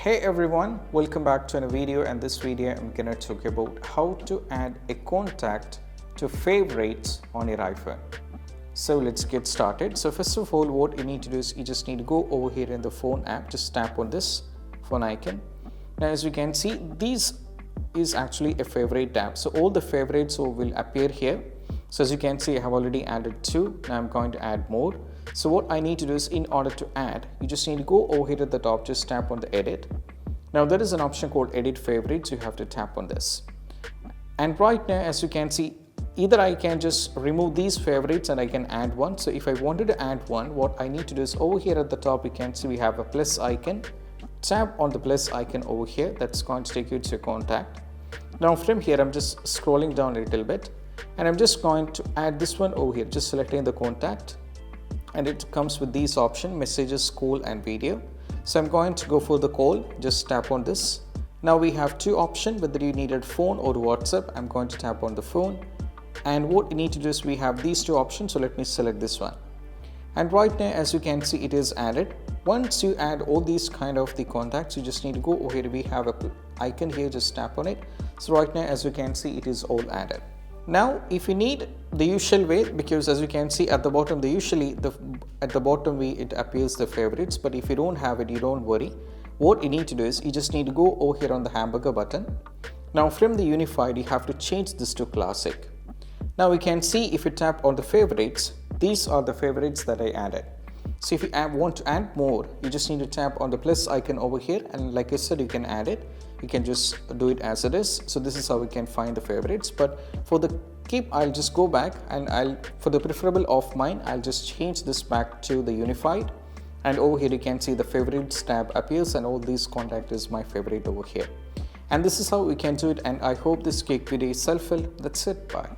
Hey everyone, welcome back to another video, and this video I'm gonna talk about how to add a contact to favorites on your iPhone. So let's get started. So first of all, what you need to do is you just need to go over here in the phone app, just tap on this phone icon. Now as you can see, this is actually a favorite tab. So all the favorites will appear here. So as you can see, I have already added 2. Now I'm going to add more. So what I need to do is, in order to add, you just need to go over here at the top, just tap on the edit. Now there is an option called edit favorites. You have to tap on this. And right now, as you can see, either I can just remove these favorites and I can add one. So if I wanted to add one, what I need to do is, over here at the top, you can see we have a plus icon. Tap on the plus icon over here. That's going to take you to your contact. Now from here, I'm just scrolling down a little bit, and I'm just going to add this one over here, just selecting the contact, and it comes with these options: messages, call and video. So I'm going to go for the call. Just tap on this. Now we have 2 options, whether you needed phone or WhatsApp. I'm going to tap on the phone, and what you need to do is, we have these 2 options, so let me select this one. And right now, as you can see, it is added. Once you add all these kind of the contacts, you just need to go over here. We have a icon here, just tap on it. So right now, as you can see, it is all added. Now if you need the usual way, because as you can see at the bottom, at the bottom it appears the favorites, but if you don't have it, you don't worry. What you need to do is, you just need to go over here on the hamburger button. Now from the unified, you have to change this to classic. Now we can see, if you tap on the favorites, these are the favorites that I added. So if you want to add more, you just need to tap on the plus icon over here, and like I said, you can add it. You can just do it as it is. So this is how we can find the favorites. But for the keep, I'll just go back, and for the preferable of mine, I'll just change this back to the unified. And over here you can see the favorites tab appears, and all these contact is my favorite over here. And this is how we can do it. And I hope this quick video is helpful. That's it. Bye.